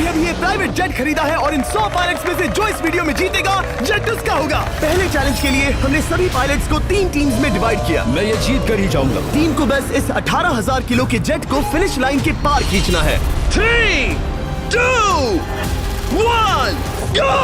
अभी ये private jet खरीदा है और इन 100 पायलट्स में से जो इस वीडियो में जीतेगा जेट उसका होगा। पहले चैलेंज के लिए हमने सभी पायलट्स को 3 टीम्स में डिवाइड किया। मैं ये जीत कर ही जाऊंगा। टीम को बस इस 18,000 किलो के जेट को फिनिश लाइन के पार खींचना है। 3, 2, 1, गो!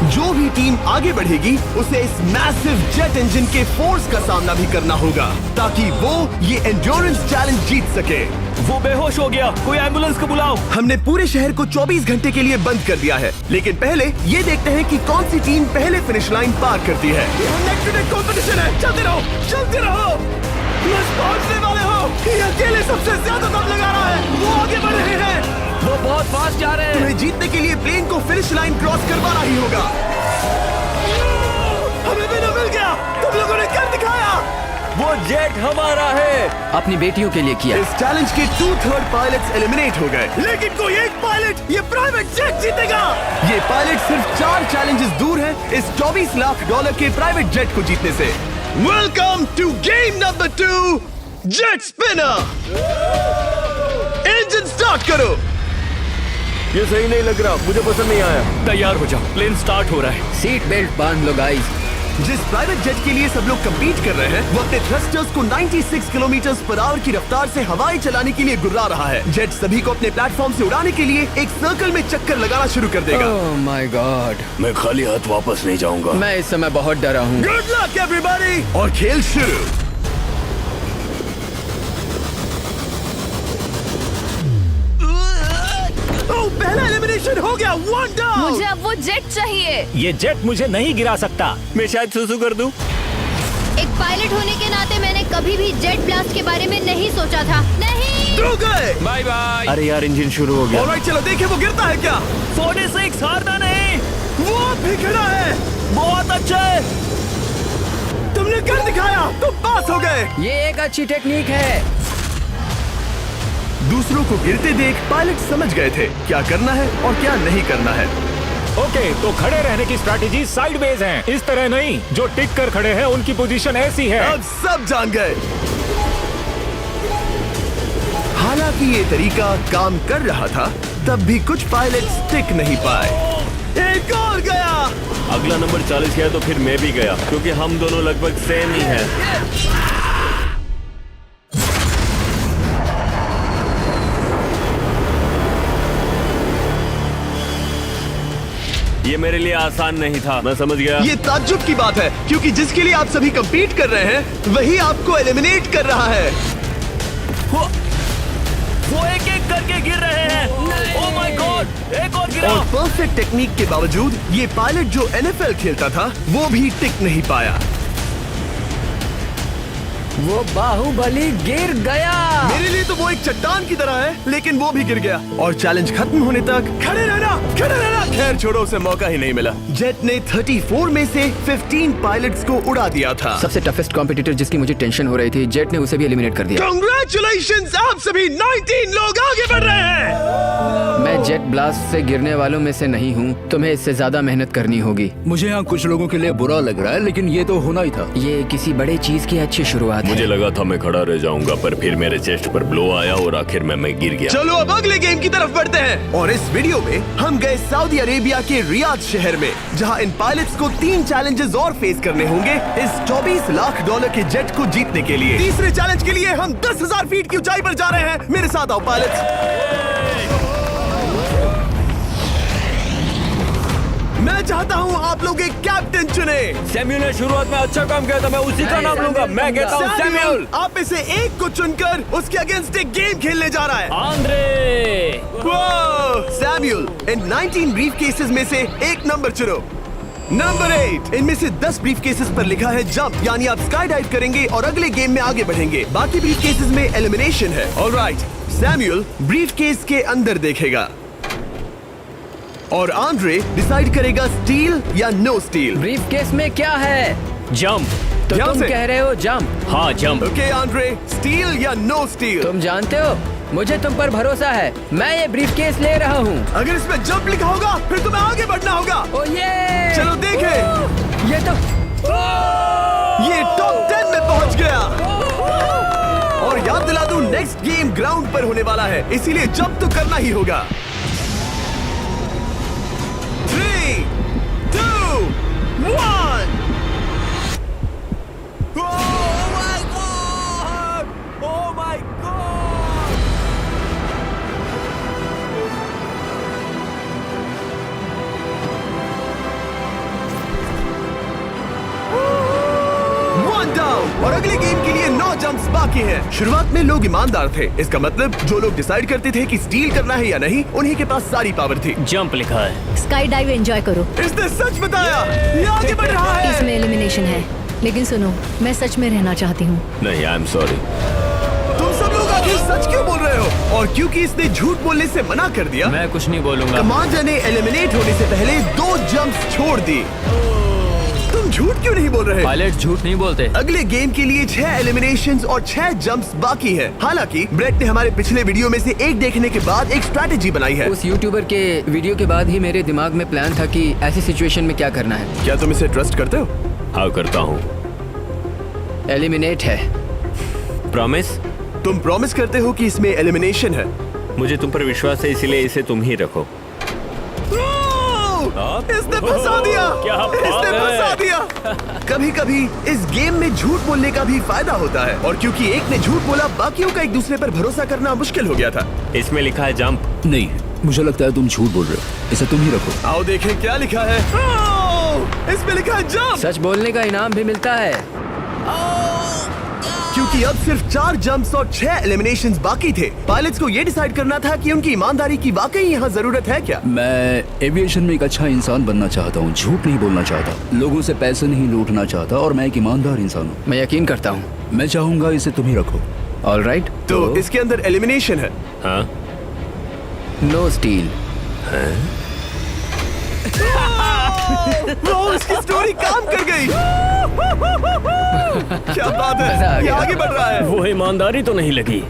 जो भी टीम आगे बढ़ेगी उसे इस मैसिव जेट इंजन के फोर्स का सामना भी करना होगा ताकि वो ये एंड्योरेंस चैलेंज जीत सके। वो बेहोश हो गया, कोई एम्बुलेंस को बुलाओ। हमने पूरे शहर को 24 घंटे के लिए बंद कर दिया है, लेकिन पहले ये देखते हैं कि कौन सी टीम पहले फिनिश लाइन पार करती है। नेक टू नेक कंपटीशन है, चलते रहो, चलते रहो। बस पहुंचने वाले हो। ये अकेले सबसे ज्यादा दम लगा रहा है, वो आगे बढ़ रहे हैं। वो बहुत फास्ट जा रहे हैं। तुम्हें जीतने के लिए प्लेन को फिनिश लाइन क्रॉस करवाना ही होगा। हमें भी न मिल गया, तुम लोगों ने कर दिखाया। वो जेट हमारा है। अपनी बेटियों के लिए किया। इस चैलेंज के 2/3 पायलट्स एलिमिनेट हो गए, लेकिन कोई एक पायलट ये प्राइवेट जेट जीतेगा। ये पायलट सिर्फ 4 चैलेंजेस दूर है इस $24 लाख के प्राइवेट जेट को जीतने से। Welcome to game number 2, jet spinner. Engine start करो। ये सही नहीं लग रहा, मुझे पसंद नहीं आया। तैयार हो जाओ, प्लेन स्टार्ट हो रहा है। सीट बेल्ट बांध लो गाइस। जिस प्राइवेट जेट के लिए सब लोग कम्पीट कर रहे हैं वो अपने थ्रस्टर्स को 96 किलोमीटर पर आवर की रफ्तार से हवाई चलाने के लिए गुर्रा रहा है। जेट सभी को अपने प्लेटफॉर्म से उड़ाने के लिए एक सर्कल में चक्कर लगाना शुरू कर देगा। ओह माय गॉड, मैं खाली हाथ वापस नहीं जाऊंगा। मैं इस समय बहुत डरा हूँ। गुड लक एवरीबॉडी, और खेल शुरू। पहला एलिमिनेशन हो गया, 1 डाउन। मुझे अब वो जेट चाहिए। ये जेट मुझे नहीं गिरा सकता। मैं शायद सुसु कर दूं। एक पायलट होने के नाते मैंने कभी भी जेट ब्लास्ट के बारे में नहीं सोचा था। नहीं। दो गए। Bye bye. अरे यार, इंजन शुरू हो गया। ऑलराइट, चलो देखें वो गिरता है क्या। 46 हारना नहीं। वो भी खड़ा है। बहुत अच्छा है। तुमने कर दिखाया, तुम पास हो गए। ये एक अच्छी टेक्निक है। दूसरों को गिरते देख पायलट समझ गए थे क्या करना है और क्या नहीं करना है। ओके, तो खड़े रहने की स्ट्रैटेजी साइडवेज है, इस तरह नहीं। जो टिक कर खड़े हैं उनकी पोजीशन ऐसी है। अब सब जान गए। हालांकि ये तरीका काम कर रहा था, तब भी कुछ पायलट टिक नहीं पाए। एक और गया। अगला नंबर 40 है तो फिर मैं भी गया, क्योंकि हम दोनों लगभग सेम ही हैं। ये मेरे लिए आसान नहीं था, मैं समझ गया। ये ताज्जुब की बात है, क्योंकि जिसके लिए आप सभी कंपीट कर रहे हैं वही आपको एलिमिनेट कर रहा है। वो एक एक करके गिर रहे हैं। ओह माय गॉड, एक और गिरा। और परफेक्ट टेक्निक के बावजूद ये पायलट जो NFL खेलता था वो भी टिक नहीं पाया। वो बाहुबली गिर गया। मेरे लिए तो वो एक चट्टान की तरह है, लेकिन वो भी गिर गया। और चैलेंज खत्म होने तक खड़े रहना, खड़े रहना। खैर छोड़ो, उसे मौका ही नहीं मिला। जेट ने 34 में से 15 पायलट्स को उड़ा दिया था। सबसे टफेस्ट कॉम्पिटिटर जिसकी मुझे टेंशन हो रही थी, जेट ने उसे भी एलिमिनेट कर दिया। कांग्रेचुलेशंस, आप सभी 19 लोग आगे बढ़ रहे हैं। मैं जेट ब्लास्ट से गिरने वालों में से नहीं हूँ। तुम्हें इससे ज्यादा मेहनत करनी होगी। मुझे यहाँ कुछ लोगों के लिए बुरा लग रहा है, लेकिन ये तो होना ही था। ये किसी बड़े चीज की अच्छी शुरुआत है। मुझे लगा था मैं खड़ा रह जाऊंगा, पर फिर मेरे चेस्ट पर ब्लो आया और आखिर में मैं गिर गया। चलो अब अगले गेम की तरफ बढ़ते हैं। और इस वीडियो में हम गए सऊदी अरेबिया के रियाद शहर में, जहां इन पायलट्स को 3 चैलेंजेस और फेस करने होंगे इस $24 लाख के जेट को जीतने के लिए। तीसरे चैलेंज के लिए हम 10,000 फीट की ऊंचाई पर जा रहे हैं। मेरे साथ आओ पायलट्स। मैं चाहता हूँ आप लोग एक कैप्टन चुने। सैम्यूल ने शुरुआत में अच्छा काम किया था, मैं उसी का नाम लूंगा। मैं कहता हूँ सैम्यूल। आप में से एक को चुनकर उसके अगेंस्ट एक गेम खेलने जा रहा है। आंद्रे। सैम्यूल, इन 19 ब्रीफ केसेस में से एक नंबर चुनो। नंबर 8। इनमें से 10 ब्रीफ केसेस पर लिखा है जंप, यानी आप स्काई डाइव करेंगे और अगले गेम में आगे बढ़ेंगे। बाकी ब्रीफ केसेस में एलिमिनेशन है। ऑलराइट, सैम्यूल ब्रीफ केस के अंदर देखेगा और आंद्रे डिसाइड करेगा स्टील या नो स्टील। ब्रीफ केस में क्या है? जंप। तो ध्यान तुम से। कह रहे हो जंप? हाँ, जंप। ओके आंद्रे, स्टील या नो स्टील? तुम जानते हो, मुझे तुम पर भरोसा है। मैं ये ब्रीफ केस ले रहा हूँ। अगर इसमें जंप लिखा होगा फिर तुम्हें आगे बढ़ना होगा। ओ ये चलो देखें। ये तो ये टॉप 10 में पहुंच गया। और याद दिला दूं, नेक्स्ट गेम ग्राउंड पर होने वाला है, इसीलिए जंप तो करना ही होगा। 3, 2, 1। और अगले गेम के लिए 9 जंप्स बाकी हैं। शुरुआत में लोग ईमानदार थे, इसका मतलब जो लोग डिसाइड करते थे कि स्टील करना है या नहीं, उन्हीं के पास सारी पावर थी। जंप लिखा है। स्काई डाइव एंजॉय करो। इसने सच बताया, ये आगे बढ़ रहा है। इसमें एलिमिनेशन है, लेकिन सुनो, मैं सच में रहना चाहती हूँ। नहीं, आई एम सॉरी। तुम सब लोग आखिर सच क्यों बोल रहे हो? और क्योंकि इसने झूठ बोलने से मना कर दिया, मैं कुछ नहीं बोलूंगा। कमांडर ने एलिमिनेट होने से पहले 2 जंप्स छोड़ दी। तुम झूठ क्यों नहीं बोल रहे? पायलट झूठ नहीं बोलते। अगले गेम के लिए 6 एलिमिनेशंस और 6 जंप्स बाकी हैं। हालांकि ब्रेट ने हमारे पिछले वीडियो में से एक देखने के बाद एक स्ट्रैटेजी बनाई है। उस यूट्यूबर के वीडियो के बाद ही मेरे दिमाग में प्लान था कि ऐसी सिचुएशन में क्या करना है। क्या तुम इसे ट्रस्ट करते हो? हाँ, करता हूँ। एलिमिनेट है। प्रॉमिस? तुम प्रॉमिस करते हो कि इसमें एलिमिनेशन है? मुझे तुम पर विश्वास है, इसीलिए इसे तुम ही रखो। इसने फंसा दिया। क्या बात इसने है? फंसा दिया। कभी कभी इस गेम में झूठ बोलने का भी फायदा होता है, और क्योंकि एक ने झूठ बोला, बाकियों का एक दूसरे पर भरोसा करना मुश्किल हो गया था। इसमें लिखा है जंप। नहीं, मुझे लगता है तुम झूठ बोल रहे हो, इसे तुम ही रखो। आओ देखें क्या लिखा है। इसमें लिखा है जंप। सच बोलने का इनाम भी मिलता है। क्योंकि अब सिर्फ 4 जंप्स और 6 एलिमिनेशंस बाकी थे, पायलट्स को ये डिसाइड करना था कि उनकी ईमानदारी की वाकई यहाँ जरूरत है क्या। मैं एविएशन में एक अच्छा इंसान बनना चाहता हूँ, झूठ नहीं बोलना चाहता, लोगों से पैसे नहीं लूटना चाहता, और मैं एक ईमानदार इंसान हूँ। मैं यकीन करता हूँ। मैं चाहूंगा इसे तुम ही रखो। All right. तो इसके अंदर एलिमिनेशन है। हाँ, नो स्टील। इसकी स्टोरी काम कर गई। क्या बात मजा आ है, ये गया। आगे बढ़ रहा है। वो ईमानदारी तो नहीं लगी।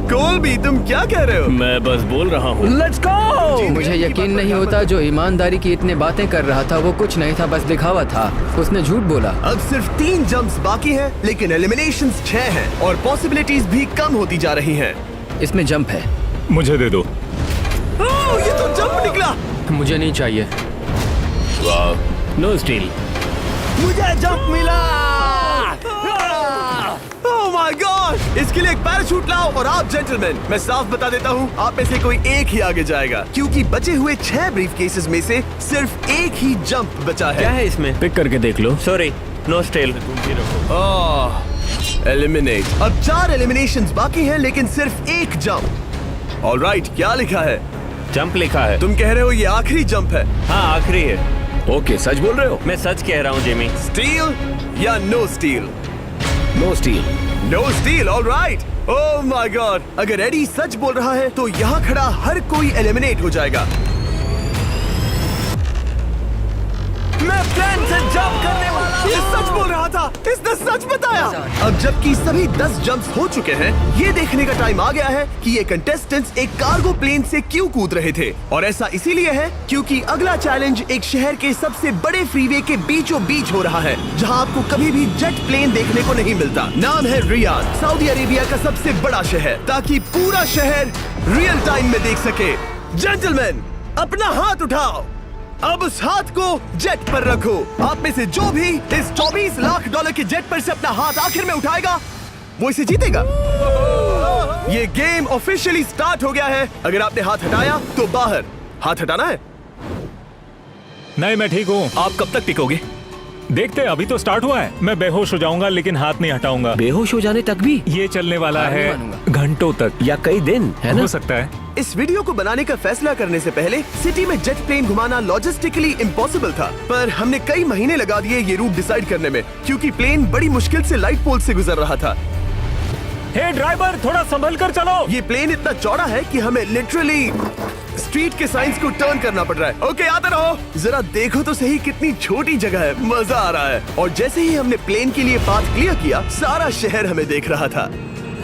कोलबी, तुम क्या कह रहे हो? मैं बस बोल रहा हूँ। Let's go. मुझे यकीन नहीं होता जो ईमानदारी की इतने बातें कर रहा था वो कुछ नहीं था, बस दिखावा था। उसने झूठ बोला। अब सिर्फ 3 जंप्स बाकी हैं, लेकिन एलिमिनेशंस 6 हैं और पॉसिबिलिटीज भी कम होती जा रही हैं। इसमें जंप है। मुझे दे दो। ये तो जंप निकला। मुझे नहीं चाहिए। No steel. मुझे जंप मिला। ओह माय गॉड! इसके लिए एक पैराशूट लाओ। और आप जेंटलमैन, मैं साफ बता देता हूँ, आप में से कोई एक ही आगे जाएगा, क्योंकि बचे हुए 6 ब्रीफ केसेस में से सिर्फ एक ही जंप बचा क्या है। है इसमें? पिक करके देख लो। Sorry, no steal. एलिमिनेट। अब 4 एलिमिनेशंस बाकी हैं, लेकिन सिर्फ एक जंप। ऑलराइट, क्या लिखा है? जंप लिखा है। तुम कह रहे हो ये आखिरी जंप है? हाँ, आखिरी है। ओके, सच बोल रहे हो? मैं सच कह रहा हूँ जिमी। स्टील या no steal? No steal. No steal. Alright. Oh my god! अगर एडी सच बोल रहा है तो यहाँ खड़ा हर कोई एलिमिनेट हो जाएगा। मैं प्लेन से जंप करने वाला हूँ। ये सच बोल रहा था, इसने सच बताया। अब जबकि सभी 10 जंप्स हो चुके हैं, ये देखने का टाइम आ गया है कि ये कंटेस्टेंट्स एक कार्गो प्लेन से क्यों कूद रहे थे। और ऐसा इसीलिए है क्योंकि अगला चैलेंज एक शहर के सबसे बड़े फ्रीवे के बीचों बीच हो रहा है, जहां आपको कभी भी जेट प्लेन देखने को नहीं मिलता। नाम है रियाद, सऊदी अरेबिया का सबसे बड़ा शहर, ताकि पूरा शहर रियल टाइम में देख सके। जेंटलमैन, अपना हाथ उठाओ। अब उस हाथ को जेट पर रखो। आप में से जो भी इस $24 लाख के जेट पर से अपना हाथ आखिर में उठाएगा, वो इसे जीतेगा। ये गेम ऑफिशियली स्टार्ट हो गया है। अगर आपने हाथ हटाया तो बाहर। हाथ हटाना है। नहीं, मैं ठीक हूँ। आप कब तक टिकोगे? देखते हैं, अभी तो स्टार्ट हुआ है। मैं बेहोश हो जाऊंगा लेकिन हाथ नहीं हटाऊंगा। बेहोश हो जाने तक भी? ये चलने वाला हार नहीं है मानूंगा। घंटों तक या कई दिन, है ना? हो सकता है। इस वीडियो को बनाने का फैसला करने से पहले सिटी में जेट प्लेन घुमाना लॉजिस्टिकली इम्पॉसिबल था, पर हमने कई महीने लगा दिए ये रूट डिसाइड करने में, क्योंकि प्लेन बड़ी मुश्किल से लाइट पोल से गुजर रहा था। हे ड्राइवर, थोड़ा संभल कर चलो। ये प्लेन इतना चौड़ा है कि हमें लिटरली स्ट्रीट के साइंस को टर्न करना पड़ रहा है। ओके, आते रहो। जरा देखो तो सही कितनी छोटी जगह है, मजा आ रहा है। और जैसे ही हमने प्लेन के लिए पाथ क्लियर किया, सारा शहर हमें देख रहा था।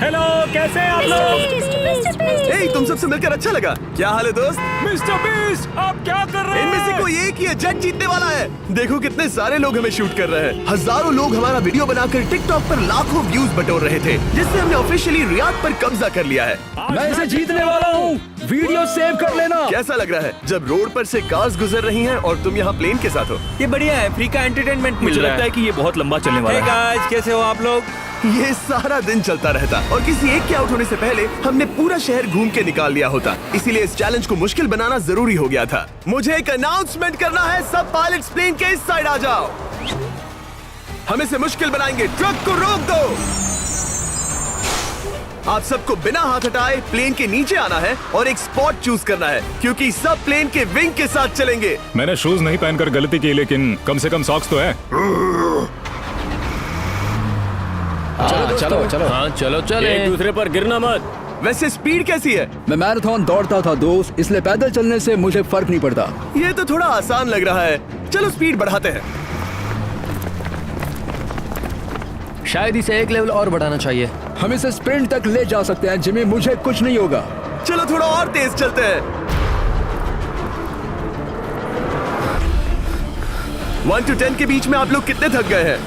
हेलो, कैसे हैं आप लोग? हे, तुम सबसे मिलकर अच्छा लगा। क्या हाल है दोस्त? मिस्टर बीस्ट, आप क्या कर रहे इनमें से हैं? कोई एक ही है जेट जीतने वाला है। देखो कितने सारे लोग हमें शूट कर रहे हैं। हजारों लोग हमारा वीडियो बनाकर टिकटॉक पर लाखों व्यूज बटोर रहे थे, जिससे हमने ऑफिशियली रियाद पर कब्जा कर लिया है। मैं इसे जीतने वाला हूँ। वीडियो सेव कर लेना। कैसा लग रहा है जब रोड पर से कार्स गुजर रही हैं और तुम यहाँ प्लेन के साथ हो? ये बढ़िया है, फ्री का एंटरटेनमेंट मिल मुझे रहा लगता है। है कि ये बहुत लंबा चलने वाला है। गाइस, कैसे हो आप लोग? ये सारा दिन चलता रहता और किसी एक के आउट होने से पहले हमने पूरा शहर घूम के निकाल लिया होता। इसीलिए इस चैलेंज को मुश्किल बनाना जरूरी हो गया था। मुझे एक अनाउंसमेंट करना है, सब पायलट्स प्लेन के इस साइड आ जाओ। हम इसे मुश्किल बनाएंगे, ट्रक को रोक दो। आप सबको बिना हाथ हटाए प्लेन के नीचे आना है और एक स्पॉट चूज करना है, क्योंकि सब प्लेन के विंग के साथ चलेंगे। मैंने शूज नहीं पहनकर गलती की, लेकिन कम से कम सॉक्स तो है। चलो चलो। हाँ चलो चले। एक दूसरे पर गिरना मत। वैसे स्पीड कैसी है? मैं मैराथन दौड़ता था दोस्त, इसलिए पैदल चलने से मुझे फर्क नहीं पड़ता। ये तो थोड़ा आसान लग रहा है। चलो स्पीड बढ़ाते हैं। शायद इसे एक लेवल और बढ़ाना चाहिए। हम इसे स्प्रिंट तक ले जा सकते हैं जिमी, मुझे कुछ नहीं होगा। चलो थोड़ा और तेज चलते हैं। 1 to 10 के बीच में आप लोग कितने थक गए हैं?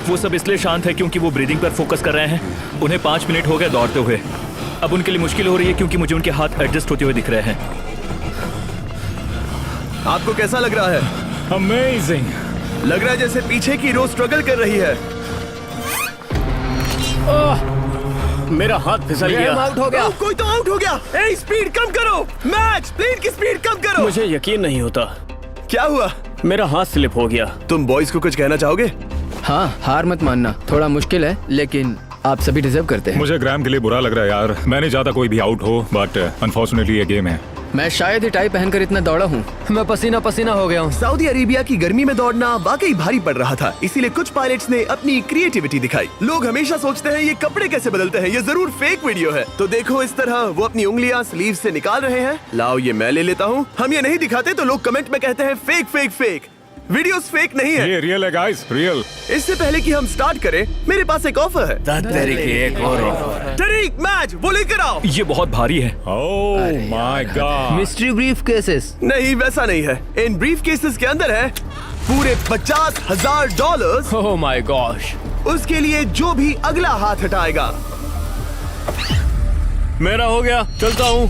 वो सब इसलिए शांत है क्योंकि वो ब्रीदिंग पर फोकस कर रहे हैं। उन्हें 5 मिनट हो गए दौड़ते हुए। अब उनके लिए मुश्किल हो रही है क्योंकि मुझे उनके हाथ एडजस्ट होते हुए दिख रहे हैं। आपको कैसा लग रहा है? अमेजिंग। लग रहा है जैसे पीछे की रो स्ट्रगल कर रही है। मेरा हाथ फिसल गया। आउट हो गया। कोई तो आउट हो गया। ए, स्पीड कम करो। मैक्स, प्लेन की स्पीड कम करो। मुझे यकीन नहीं होता, क्या हुआ? मेरा हाथ स्लिप हो गया। तुम बॉयज को कुछ कहना चाहोगे? हाँ, हार मत मानना। थोड़ा मुश्किल है, लेकिन आप सभी डिजर्व करते हैं। मुझे ग्राम के लिए बुरा लग रहा है यार। मैं नहीं चाहता कोई भी आउट हो, बट अनफॉर्चुनेटली ये गेम है। मैं शायद ही टाई पहनकर इतना दौड़ा हूँ। मैं पसीना पसीना हो गया हूँ। सऊदी अरेबिया की गर्मी में दौड़ना वाकई भारी पड़ रहा था, इसीलिए कुछ पायलट्स ने अपनी क्रिएटिविटी दिखाई। लोग हमेशा सोचते हैं ये कपड़े कैसे बदलते हैं, ये जरूर फेक वीडियो है। तो देखो इस तरह वो अपनी उंगलियां स्लीव से निकाल रहे हैं। लाओ ये मैं ले लेता हूँ। हम ये नहीं दिखाते तो लोग कमेंट में कहते हैं fake fake fake. Videos fake नहीं है। ये रियल है गाइस, रियल। इससे पहले कि हम स्टार्ट करें, मेरे पास एक ऑफर है। एक और तरीक मैच वो लेकर आओ। ये बहुत भारी है। ओह my God. Mystery brief cases. नहीं वैसा नहीं है। इन ब्रीफ केसेस के अंदर है पूरे $50,000। Oh my gosh. उसके लिए जो भी अगला हाथ हटाएगा। मेरा हो गया, चलता हूँ।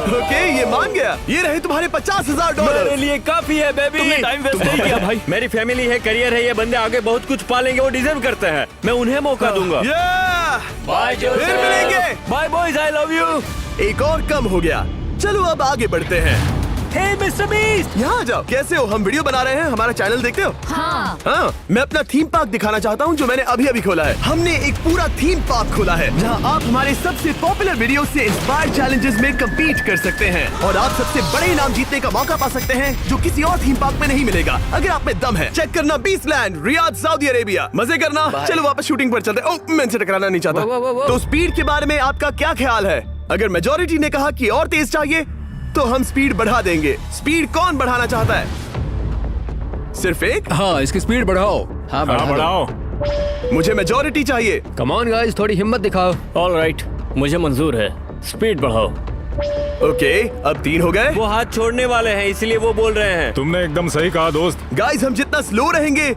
ओके, ये मान गया। ये रहे तुम्हारे $50,000। मेरे लिए काफी है बेबी। तुमने टाइम वेस्ट नहीं किया भाई। मेरी फैमिली है, करियर है, ये बंदे आगे बहुत कुछ पालेंगे, वो डिजर्व करते हैं। मैं उन्हें मौका दूंगा। बाय फिर मिलेंगे। Bye boys, I love you. एक और कम हो गया। चलो अब आगे बढ़ते हैं। हे मिस्टर बीस्ट, यहाँ आ जाओ। कैसे हो? हम वीडियो बना रहे हैं, हमारा चैनल देखते हो? हाँ। हाँ, मैं अपना थीम पार्क दिखाना चाहता हूँ जो मैंने अभी अभी खोला है। हमने एक पूरा थीम पार्क खोला है जहाँ आप हमारे सबसे पॉपुलर वीडियो से इंस्पायर्ड चैलेंजेस में कम्पीट कर सकते हैं और आप सबसे बड़े इनाम जीतने का मौका पा सकते हैं जो किसी और थीम पार्क में नहीं मिलेगा। अगर आप में दम है, चेक करना बीस्टलैंड, रियाद, सऊदी अरेबिया। मजे करना। चलो वापस शूटिंग पर चलते हैं। ओह, मैं इनसे टकराना नहीं चाहता। तो स्पीड के बारे में आपका क्या ख्याल है? अगर मेजोरिटी ने कहा कि और तेज चाहिए तो हम स्पीड बढ़ा देंगे। स्पीड कौन बढ़ाना चाहता है? सिर्फ एक? हाँ, इसकी स्पीड बढ़ाओ। हाँ, हाँ बढ़ाओ। मुझे मेजोरिटी चाहिए। कम ऑन गाइस, थोड़ी हिम्मत दिखाओ। ऑल राइट, मुझे मंजूर है। स्पीड बढ़ाओ। ओके, अब 3 हो गए। वो हाथ छोड़ने वाले हैं, इसलिए वो बोल रहे हैं। तुमने एकदम सही कहा दोस्त। गाइस, हम जितना स्लो रहेंगे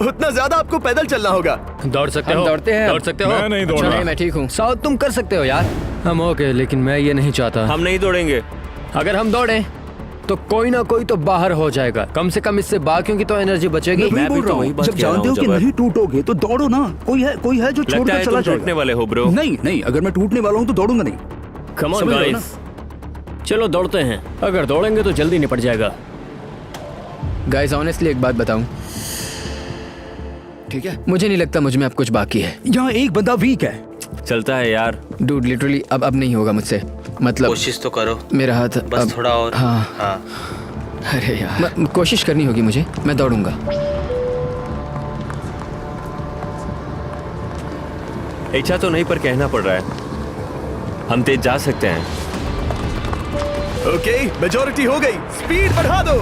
उतना ज्यादा आपको पैदल चलना होगा। दौड़ सकते हो? दौड़ते हैं। दौड़ सकते हो? मैं नहीं दौड़ अच्छा, रहा। नहीं, मैं ठीक हूँ। साउथ तुम कर सकते हो यार। हम ओके, लेकिन मैं ये नहीं चाहता। हम नहीं दौड़ेंगे। अगर हम दौड़े तो कोई ना कोई तो बाहर हो जाएगा। कम से कम इससे बाकियों की तो एनर्जी बचेगी। मैं बोल रहा हूँ, जब जानते हो कि नहीं टूटोगे तो दौड़ो ना। कोई है जो लगता छोड़कर है चला तुम टूटने जाएगा। वाले हो ब्रो। नहीं, अगर मैं टूटने वाला हूँ तो दौड़ूंगा नहीं। कम ऑन समझ रहे हो गाइस, चलो दौड़ते हैं। अगर दौड़ेंगे तो जल्दी निपट जाएगा। गाइस, ऑनेस्टली एक बात बताऊं, ठीक है? मुझे नहीं लगता मुझ में अब कुछ बाकी है। यहाँ एक बंदा वीक है। चलता है यार। डूड, लिटरली अब नहीं होगा मुझसे। मतलब कोशिश तो करो, मेरा हाथ बस अब, थोड़ा और। हाँ। अरे यार, कोशिश करनी होगी मुझे। मैं दौड़ूंगा। इच्छा तो नहीं, पर कहना पड़ रहा है। हम तेज जा सकते हैं। ओके, मेजोरिटी हो गई। स्पीड बढ़ा दो।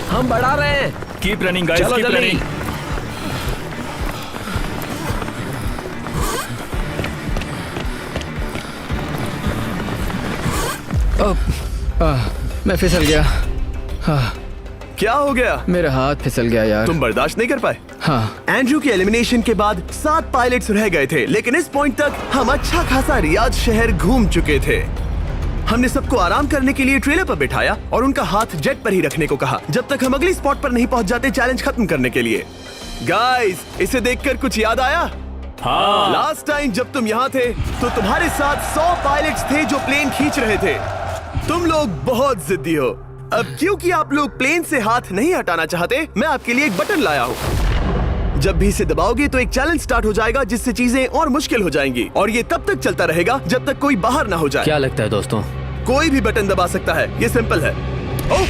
हम बढ़ा रहे हैं। Keep running guys, keep running. मैं फिसल गया। क्या हो गया? मेरा हाथ फिसल गया यार। तुम बर्दाश्त नहीं कर पाए? हाँ। एंड्रू के एलिमिनेशन के बाद 7 पायलट्स रह गए थे, लेकिन इस पॉइंट तक हम अच्छा खासा रियाद शहर घूम चुके थे। हमने सबको आराम करने के लिए ट्रेलर पर बिठाया और उनका हाथ जेट पर ही रखने को कहा जब तक हम अगली स्पॉट पर नहीं पहुंच जाते चैलेंज खत्म करने के लिए। गाइस, इसे देखकर कुछ याद आया? हाँ। लास्ट टाइम जब तुम यहाँ थे तो तुम्हारे साथ 100 पायलट्स थे जो प्लेन खींच रहे थे। तुम लोग बहुत जिद्दी हो। अब क्योंकि आप लोग प्लेन से हाथ नहीं हटाना चाहते, मैं आपके लिए एक बटन लाया हूँ। जब भी इसे दबाओगे तो एक चैलेंज स्टार्ट हो जाएगा जिससे चीजें और मुश्किल हो जाएंगी और ये तब तक चलता रहेगा जब तक कोई बाहर ना हो जाए। क्या लगता है दोस्तों? कोई भी बटन दबा सकता है, ये सिंपल है। ओह,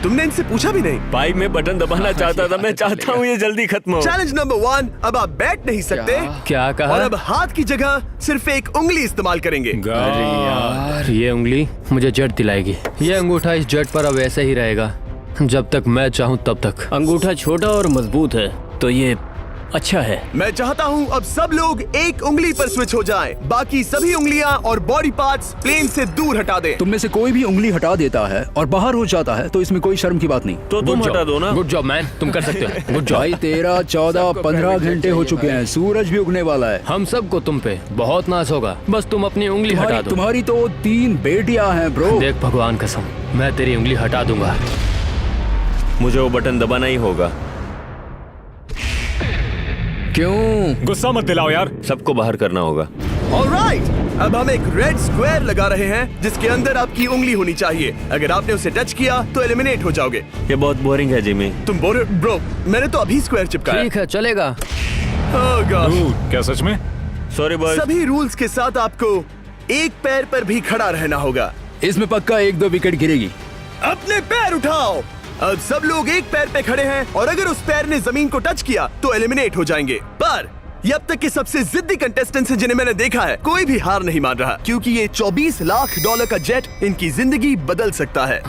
तुमने इनसे पूछा भी नहीं। भाई मैं बटन दबाना चाहता था, मैं चाहता हूँ ये जल्दी खत्म हो। चैलेंज नंबर 1, अब आप बैठ नहीं सकते। क्या कहा? और अब हाथ की जगह सिर्फ एक उंगली इस्तेमाल करेंगे। अरे यार, ये उंगली मुझे जेट दिलाएगी। ये अंगूठा इस जेट पर अब ऐसे ही रहेगा जब तक मैं चाहूँ तब तक। अंगूठा छोटा और मजबूत है तो ये अच्छा है। मैं चाहता हूँ अब सब लोग एक उंगली पर स्विच हो जाएं। बाकी सभी उंगलियां और बॉडी पार्ट्स प्लेन से दूर हटा दें। तुम में से कोई भी उंगली हटा देता है और बाहर हो जाता है तो इसमें कोई शर्म की बात नहीं। तो तुम हटा दो ना। गुड जॉब मैन, तुम कर सकते हो। Good job. भाई 13, 14, 15 घंटे हो चुके हैं, सूरज भी उगने वाला है। हम सबको तुम पे बहुत नाज होगा, बस तुम अपनी उंगली हटा दो। तुम्हारी तो 3 बेटियां हैं ब्रो। देख भगवान कसम, मैं तेरी उंगली हटा दूंगा। मुझे वो बटन दबाना ही होगा। क्यों? गुस्सा मत दिलाओ यार। सबको बाहर करना होगा। ऑलराइट, अब हम एक रेड स्क्वायर लगा रहे हैं जिसके अंदर आपकी उंगली होनी चाहिए। अगर आपने उसे टच किया तो एलिमिनेट हो जाओगे। ये बहुत बोरिंग है जिमी। तुम बोल ब्रो, मैंने तो अभी स्क्वायर चिपकाया। ठीक है, चलेगा। Oh gosh। क्या सच में? Sorry boy. सभी रूल्स के साथ आपको एक पैर पर भी खड़ा रहना होगा। इसमें पक्का 1-2 विकेट गिरेगी। अपने पैर उठाओ। अब सब लोग एक पैर पे खड़े हैं और अगर उस पैर ने जमीन को टच किया तो एलिमिनेट हो जाएंगे। पर ये अब तक के सबसे जिद्दी कंटेस्टेंट्स हैं जिन्हें मैंने देखा है। कोई भी हार नहीं मान रहा क्योंकि ये $24 लाख का जेट इनकी जिंदगी बदल सकता है।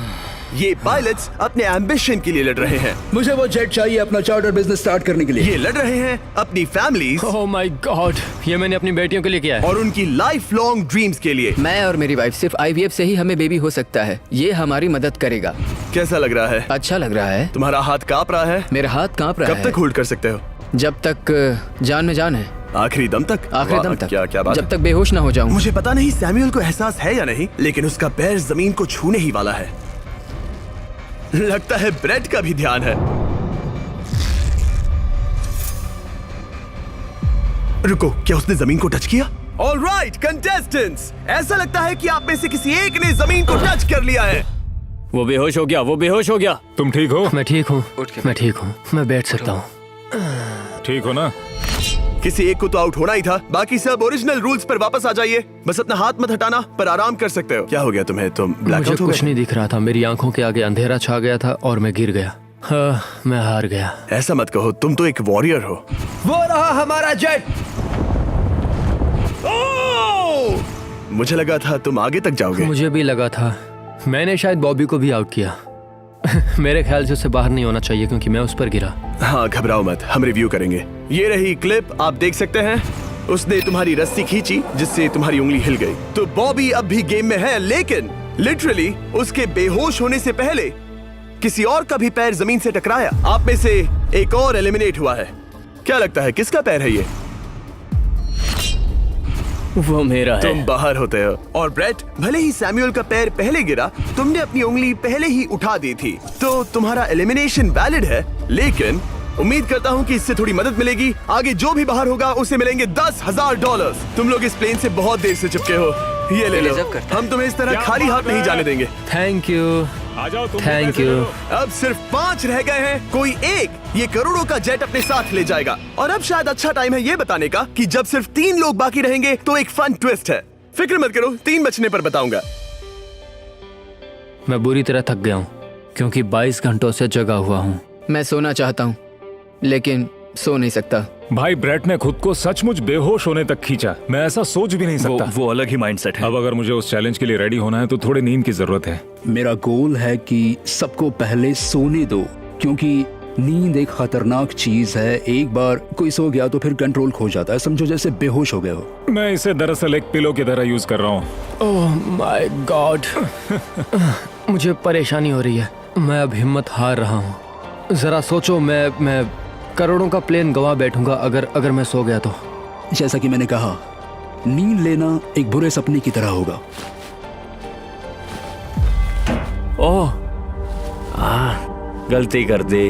ये पायलट्स अपने एम्बिशन के लिए लड़ रहे हैं। मुझे वो जेट चाहिए अपना चार्टर बिजनेस स्टार्ट करने के लिए। ये लड़ रहे हैं अपनी फैमिलीज ओह माय गॉड, ये मैंने अपनी बेटियों के लिए किया है। और उनकी लाइफ लॉन्ग ड्रीम्स के लिए। मैं और मेरी वाइफ सिर्फ IVF से ही हमें बेबी हो सकता है। ये हमारी मदद करेगा। कैसा लग रहा है? अच्छा लग रहा है। तुम्हारा हाथ कांप रहा है? मेरा हाथ कांप रहा है। कब तक होल्ड कर सकते हो? जब तक जान में जान है। आखिरी दम तक? आखिरी दम वाह, तक। क्या बात जब है। तक बेहोश ना हो जाऊं। मुझे पता नहीं सैमुअल को एहसास है या नहीं, लेकिन उसका पैर जमीन को छूने ही वाला है। लगता है ब्रेड का भी ध्यान है। रुको, क्या उसने जमीन को टच किया? ऑलराइट कंटेस्टेंट्स, ऐसा लगता है कि आप में से किसी एक ने जमीन को टच कर लिया है। वो बेहोश हो गया, वो बेहोश हो गया। तुम ठीक हो? मैं ठीक हूँ, मैं ठीक हूँ, मैं बैठ सकता हूँ। ठीक हो ना? किसी एक को तो आउट होना ही था। बाकी सब ओरिजिनल रूल्स पर वापस आ जाइए। बस अपना हाथ मत हटाना, पर आराम कर सकते हो। क्या हो गया तुम्हें? तुम मुझे ब्लैकआउट हो कुछ गए? नहीं दिख रहा था। मेरी आंखों के आगे अंधेरा छा गया था और मैं गिर गया। हाँ, मैं हार गया। ऐसा मत कहो, तुम तो एक वॉरियर हो। वो रहा हमारा जेट। मुझे लगा था तुम आगे तक जाओगे। मुझे भी लगा था। मैंने शायद बॉबी को भी आउट किया। मेरे ख्याल से उसे बाहर नहीं होना चाहिए क्योंकि मैं उस पर गिरा। हाँ, घबराओ मत, हम रिव्यू करेंगे। ये रही क्लिप, आप देख सकते हैं। उसने तुम्हारी रस्सी खींची जिससे तुम्हारी उंगली हिल गई। तो बॉबी अब भी गेम में है, लेकिन लिटरली उसके बेहोश होने से पहले किसी और का भी पैर जमीन से टकराया। आप में से एक और एलिमिनेट हुआ है। क्या लगता है किसका पैर है ये? वो मेरा है। तुम बाहर होते हो। और ब्रेट, भले ही सैमुअल का पैर पहले गिरा, तुमने अपनी उंगली पहले ही उठा दी थी, तो तुम्हारा एलिमिनेशन वैलिड है। लेकिन उम्मीद करता हूँ कि इससे थोड़ी मदद मिलेगी। आगे जो भी बाहर होगा उसे मिलेंगे $10,000। तुम लोग इस प्लेन से बहुत देर से चिपके हो, ये ले लो। हम तुम्हें इस तरह खाली हाथ नहीं जाने देंगे। Thank you. आ जाओ तुम। Thank you. अब सिर्फ 5 रह गए हैं। कोई एक ये करोड़ों का जेट अपने साथ ले जाएगा। और अब शायद अच्छा टाइम है ये बताने का कि जब सिर्फ 3 लोग बाकी रहेंगे तो एक फन ट्विस्ट है। फिक्र मत करो, 3 बचने पर बताऊंगा। मैं बुरी तरह थक गया हूँ क्योंकि 22 घंटों से जगा हुआ हूँ। मैं सोना चाहता हूँ लेकिन सो नहीं सकता। भाई ब्रेट ने खुद को सचमुच बेहोश होने तक खींचा। मैं ऐसा सोच भी नहीं सकता। वो अलग ही माइंडसेट है। अब अगर मुझे उस चैलेंज के लिए रेडी होना है तो थोड़ी नींद की जरूरत है। मेरा गोल है कि सबको पहले सोने दो, क्योंकि नींद एक खतरनाक चीज है। एक बार कोई सो गया तो फिर कंट्रोल खो जाता है, समझो जैसे बेहोश हो गए हो। मैं इसे दरअसल एक पिलो की तरह यूज कर रहा हूँ। ओह माय गॉड, मुझे परेशानी हो रही है। मैं अब हिम्मत हार रहा हूँ। जरा सोचो, मैं करोड़ों का प्लेन गवा बैठूंगा अगर मैं सो गया तो। जैसा कि मैंने कहा, नींद लेना एक बुरे सपने की तरह होगा। ओह, गलती कर दी।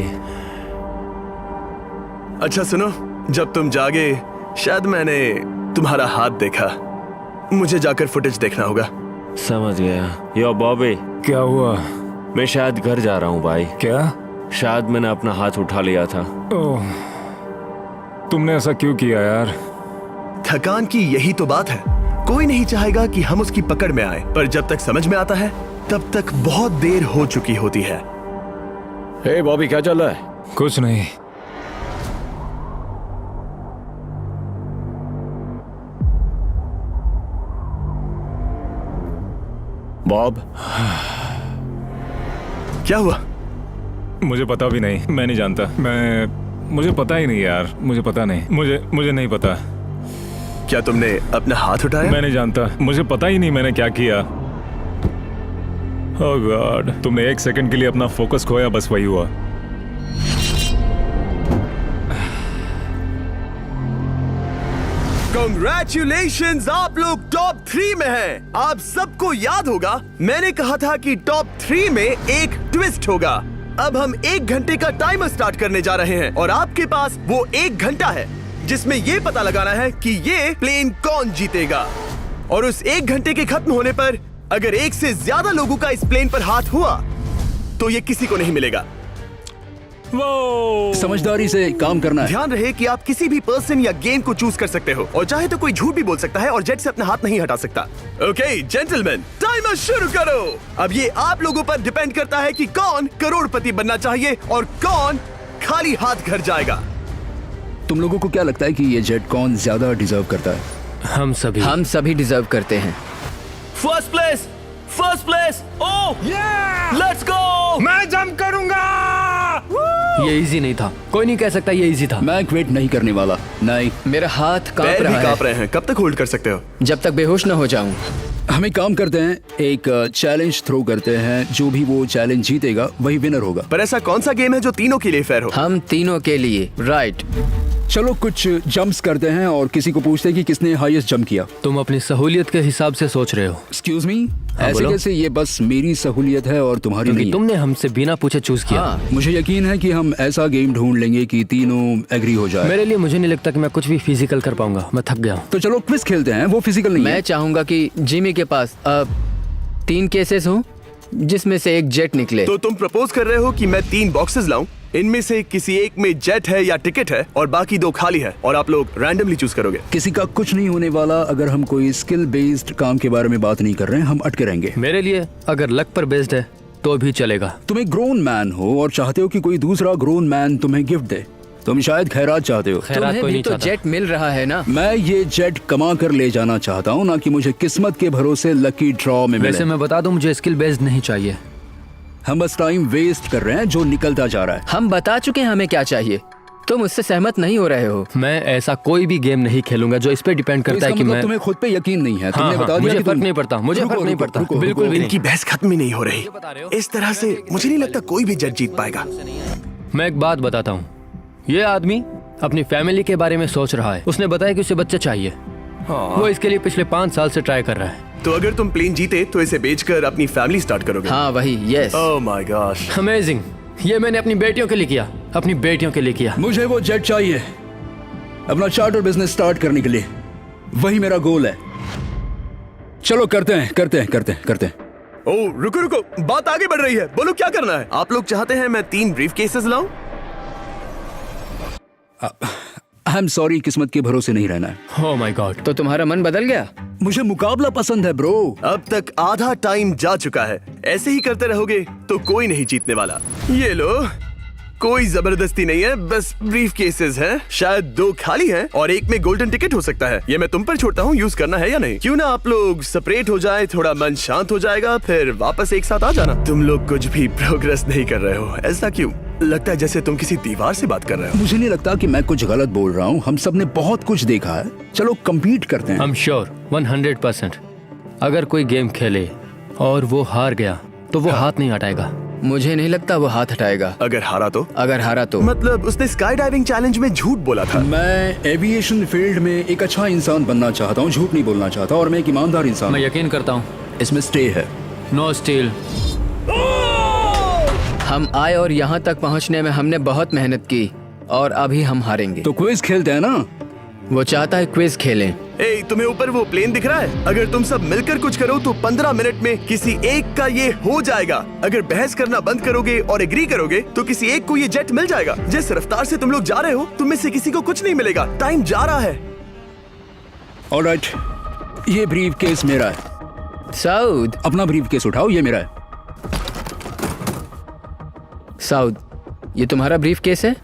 अच्छा सुनो, जब तुम जागे शायद मैंने तुम्हारा हाथ देखा। मुझे जाकर फुटेज देखना होगा। समझ गया। यो बॉबी, क्या हुआ? मैं शायद घर जा रहा हूँ भाई। क्या? शायद मैंने अपना हाथ उठा लिया था। ओह, तुमने ऐसा क्यों किया यार? थकान की यही तो बात है। कोई नहीं चाहेगा कि हम उसकी पकड़ में आए, पर जब तक समझ में आता है तब तक बहुत देर हो चुकी होती है। हे बॉबी, क्या चल रहा है? कुछ नहीं। बॉब, क्या हुआ? मुझे पता भी नहीं, मैं नहीं जानता। मुझे पता ही नहीं यार, मुझे पता नहीं। मुझे नहीं पता। क्या तुमने अपना हाथ उठाया? मैं नहीं जानता, मुझे पता ही नहीं मैंने क्या किया। ओह गॉड, तुमने एक सेकंड के लिए अपना फोकस खोया, बस वही हुआ। Congratulations, आप लोग टॉप 3 में हैं। आप सबको याद होगा मैंने कहा था कि टॉप 3 में एक ट्विस्ट होगा। अब हम 1 घंटे का टाइमर स्टार्ट करने जा रहे हैं और आपके पास वो 1 घंटा है जिसमें ये पता लगाना है कि ये प्लेन कौन जीतेगा। और उस 1 घंटे के खत्म होने पर अगर एक से ज्यादा लोगों का इस प्लेन पर हाथ हुआ तो ये किसी को नहीं मिलेगा। समझदारी से काम करना है। ध्यान रहे कि आप किसी भी पर्सन या गेम को चूज कर सकते हो और चाहे तो कोई झूठ भी बोल सकता है और जेट से अपना हाथ नहीं हटा सकता। ओके जेंटलमैन, टाइमर शुरू करो। अब ये आप लोगों पर डिपेंड करता है कि कौन करोड़पति बनना चाहिए और कौन खाली हाथ घर जाएगा। तुम लोगों को क्या लगता है कि ये जेट कौन ज्यादा डिजर्व करता है? हम सभी डिजर्व करते हैं। First place. Oh let's go. मैं जंप करूंगा। ये इजी नहीं था, कोई नहीं कह सकता ये इजी था। मैं क्विट नहीं करने वाला। नहीं, मेरा हाथ कांप पैर भी रहा है। कांप रहे हैं। कब तक होल्ड कर सकते हो? जब तक बेहोश न हो जाऊं। हम एक काम करते हैं, एक चैलेंज थ्रो करते हैं। जो भी वो चैलेंज जीतेगा वही विनर होगा। पर ऐसा कौन सा गेम है जो तीनों के लिए फेयर हो? हम तीनों के लिए। राइट। चलो कुछ जंप्स करते हैं और किसी को पूछते हैं कि किसने हाईएस्ट जंप किया। तुम अपनी सहूलियत के हिसाब से सोच रहे हो। एक्सक्यूज मी, ऐसे बोलो। कैसे? ये बस मेरी सहूलियत है और तुम्हारी क्योंकि नहीं। तुमने हमसे बिना पूछे चूज किया। हाँ, मुझे यकीन है कि हम ऐसा गेम ढूंढ लेंगे कि तीनों एग्री हो जाए। मेरे लिए मुझे नहीं लगता कि मैं कुछ भी फिजिकल कर पाऊंगा, मैं थक गया हूँ। तो चलो क्विज खेलते हैं। वो फिजिकल नहीं मैं है। चाहूंगा कि जिमी के पास 3 केसेस हों जिसमें से एक जेट निकले। तो तुम प्रपोज कर रहे हो कि मैं 3 बॉक्सेस लाऊं, इनमें से किसी एक में जेट है या टिकट है और बाकी 2 खाली है और आप लोग रैंडमली चूज करोगे। किसी का कुछ नहीं होने वाला। अगर हम कोई स्किल बेस्ड काम के बारे में बात नहीं कर रहे हैं, हम अटके रहेंगे। मेरे लिए अगर लक पर बेस्ड है तो भी चलेगा। तुम एक ग्रोन मैन हो और चाहते हो कि कोई दूसरा ग्रोन मैन तुम्हें गिफ्ट दे। तुम शायद खैरात चाहते हो। खैरात तुम्हें कोई भी नहीं तो चाहता। जेट मिल रहा है ना। मैं ये जेट कमा कर ले जाना चाहता हूँ, ना कि मुझे किस्मत के भरोसे लकी ड्रॉ में वैसे मिले। मैं बता दूं, मुझे स्किल बेस्ड नहीं चाहिए। हम बस टाइम वेस्ट कर रहे हैं जो निकलता जा रहा है। हम बता चुके हैं हमें क्या चाहिए। तुम उससे सहमत नहीं हो रहे हो। मैं ऐसा कोई भी गेम नहीं खेलूंगा जो इस पे डिपेंड तो करता है इसका कि मतलब मैं तुम्हें खुद पे यकीन नहीं है। तुमने हाँ, बता दिया मुझे कि फर्क तुम- नहीं पड़ता, मुझे रुको, फर्क नहीं रुको, पड़ता, रुको, बिल्कुल भी इनकी बहस खत्म ही नहीं हो रही। बता रहे हो? इस तरह से मुझे नहीं लगता कोई भी जेट जीत पाएगा। मैं एक बात बताता हूँ। ये आदमी अपनी फैमिली के बारे में सोच रहा है। उसने बताया कि उसे बच्चे चाहिए। वो इसके लिए पिछले 5 साल से ट्राई कर रहा है। तो अगर तुम प्लेन जीते तो इसे बेचकर अपनी फैमिली स्टार्ट करोगे? हाँ वही, yes. Oh my gosh. Amazing. ये मैंने अपनी बेटियों के लिए किया, अपनी बेटियों के लिए किया। मुझे वो जेट चाहिए अपना चार्टर बिजनेस स्टार्ट करने के लिए। वही मेरा गोल है। चलो करते हैं। ओह रुको, बात आगे बढ़ रही है। बोलो क्या करना है? आप लोग चाहते हैं मैं 3 ब्रीफ केसेस लाऊं? आई एम सॉरी, किस्मत के भरोसे नहीं रहना है। ओह माय गॉड। तो तुम्हारा मन बदल गया? मुझे मुकाबला पसंद है ब्रो। अब तक आधा टाइम जा चुका है। ऐसे ही करते रहोगे तो कोई नहीं जीतने वाला। ये लो, कोई जबरदस्ती नहीं है, बस ब्रीफ केसेस हैं। शायद 2 खाली हैं और एक में गोल्डन टिकट हो सकता है। ये मैं तुम पर छोड़ता हूँ, यूज करना है या नहीं। क्यों ना आप लोग सेपरेट हो जाए, थोड़ा मन शांत हो जाएगा, फिर वापस एक साथ आ जाना। तुम लोग कुछ भी प्रोग्रेस नहीं कर रहे हो, ऐसा क्यों? लगता है जैसे तुम किसी दीवार से बात कर रहे हो। मुझे नहीं लगता कि मैं कुछ गलत बोल रहा हूँ। हम सब ने बहुत कुछ देखा है। चलो कम्पीट करते हैं। I am sure 100%। अगर कोई गेम खेले और वो हार गया तो वो हाथ नहीं हटाएगा। मुझे नहीं लगता वो हाथ हटाएगा। अगर हारा तो? अगर हारा तो मतलब उसने स्काई डाइविंग चैलेंज में झूठ बोला था। मैं एविएशन फील्ड में एक अच्छा इंसान बनना चाहता हूँ, झूठ नहीं बोलना चाहता, और मैं एक ईमानदार इंसान मैं हूँ। यकीन करता हूँ। इसमें स्टे है। No steal. हम आए और यहाँ तक पहुँचने में हमने बहुत मेहनत की और अभी हम हारेंगे। तो क्विज खेलते हैं ना? वो चाहता है क्विज खेलें। ए, तुम्हें ऊपर वो प्लेन दिख रहा है? अगर तुम सब मिलकर कुछ करो तो 15 मिनट में किसी एक का ये हो जाएगा। अगर बहस करना बंद करोगे और एग्री करोगे तो किसी एक को ये जेट मिल जाएगा। जिस रफ्तार से तुम लोग जा रहे हो, तुम में से किसी को कुछ नहीं मिलेगा। टाइम जा रहा है। ऑलराइट, ये ब्रीफ केस मेरा है। साउद, अपना ब्रीफ केस उठाओ, ये मेरा है। साउद, ये तुम्हारा ब्रीफ केस है?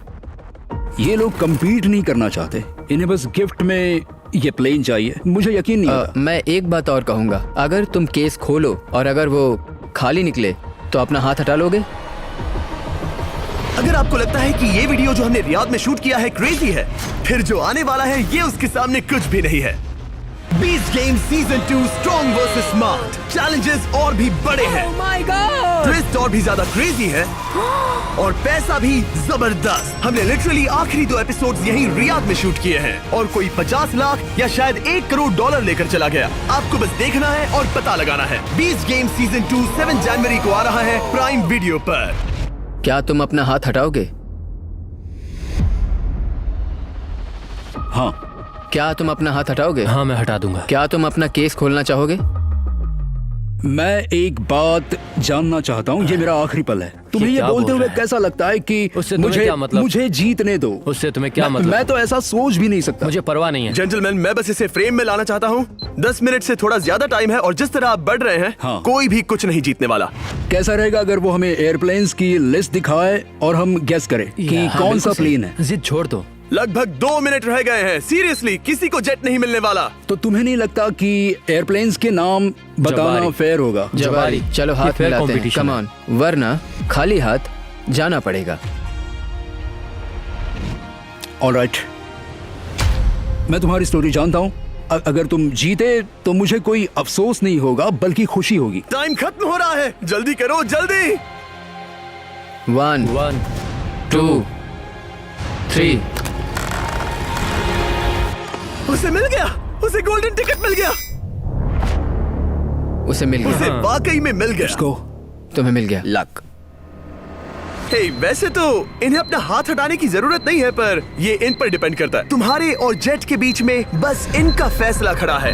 ये लोग compete नहीं करना चाहते, इन्हें बस गिफ्ट में ये प्लेन चाहिए। मुझे यकीन नहीं होता। मैं एक बात और कहूँगा, अगर तुम केस खोलो और अगर वो खाली निकले तो अपना हाथ हटा लोगे? अगर आपको लगता है कि ये वीडियो जो हमने रियाद में शूट किया है क्रेजी है, फिर जो आने वाला है ये उसके सामने कुछ भी नहीं है। Beast game season 2 strong versus smart. Challenges और भी बड़े हैं। ट्विस्ट और भी ज्यादा क्रेजी है और पैसा भी जबरदस्त। हमने लिटरली आखिरी 2 एपिसोड्स यहीं रियाद में शूट किए हैं और कोई 50 लाख या शायद $1 करोड़ लेकर चला गया। आपको बस देखना है और पता लगाना है। बीस्ट गेम सीजन 2 7 जनवरी को आ रहा है प्राइम वीडियो पर। क्या तुम अपना हाथ हटाओगे? हाँ। क्या तुम अपना हाथ हटाओगे? हाँ, मैं हटा दूंगा। क्या तुम अपना केस खोलना चाहोगे? मैं एक बात जानना चाहता हूँ, ये मेरा आखिरी पल है। तुम्हें ये क्या बोलते बोल हुए रहा है? कैसा लगता है कि उससे तुम्हें मुझे क्या मतलब? मुझे जीतने दो? उससे तुम्हें क्या मतलब? मैं तो ऐसा सोच भी नहीं सकता। मुझे परवाह नहीं है। जेंटलमैन, मैं बस इसे फ्रेम में लाना चाहता हूँ। 10 मिनट से थोड़ा ज्यादा टाइम है और जिस तरह आप बढ़ रहे हैं, हाँ। कोई भी कुछ नहीं जीतने वाला। कैसा रहेगा अगर वो हमें एयरप्लेन्स की लिस्ट दिखाए और हम गेस करें कि हाँ, कौन बिल्कुल सा सही। प्लेन है? जिद छोड़ दो। लगभग 2 मिनट रह गए हैं। सीरियसली, किसी को जेट नहीं मिलने वाला। तो तुम्हें नहीं लगता कि एयरप्लेन्स के नाम बताना जवारी। फेयर होगा? जवारी, चलो ये हाथ fair मिलाते हैं। competition कम है। ऑन, वरना खाली हाथ जाना पड़ेगा। ऑलराइट, मैं तुम्हारी स्टोरी जानता हूँ। अगर तुम जीते तो मुझे कोई अफसोस नहीं होगा बल्कि खुशी होगी। टाइम खत्म हो रहा है, जल्दी करो, जल्दी। 1 1 2 3। उसे मिल गया, उसे गोल्डन टिकट मिल गया। उसे मिल गया। उसे वाकई में मिल गया। इसको तुम्हें मिल गया। लक। हे, वैसे तो इन्हें अपना हाथ हटाने की जरूरत नहीं है, पर ये इन पर डिपेंड करता है। तुम्हारे और जेट के बीच में बस इनका फैसला खड़ा है।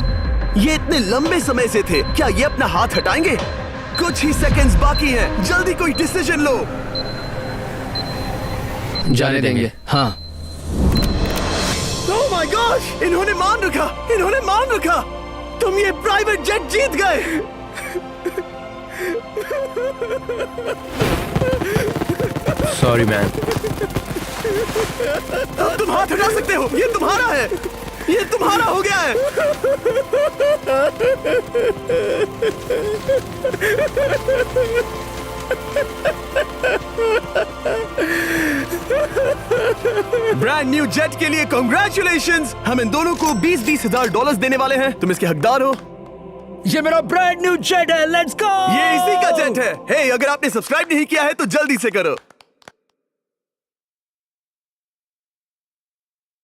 ये इतने लंबे समय से थे, क्या ये अपना हाथ हटाएंगे? कुछ ही सेकंड्स बाकी हैं, जल्दी कोई डिसीजन लो। जाने देंगे। हाँ। ओह माय गॉश, इन्होंने मान रखा, इन्होंने मान रखा। तुम ये प्राइवेट जेट जीत गए। Sorry man. अब तुम हाथ हटा सकते हो, ये तुम्हारा है, ये तुम्हारा हो गया है। ब्रांड न्यू जेट के लिए कांग्रेचुलेशंस। हम इन दोनों को 20-20 हजार $20 देने वाले हैं। तुम इसके हकदार हो। ये मेरा ब्रांड न्यू जेट है, लेट्स गो। ये इसी का जेट है। हे, अगर आपने सब्सक्राइब नहीं किया है तो जल्दी से करो।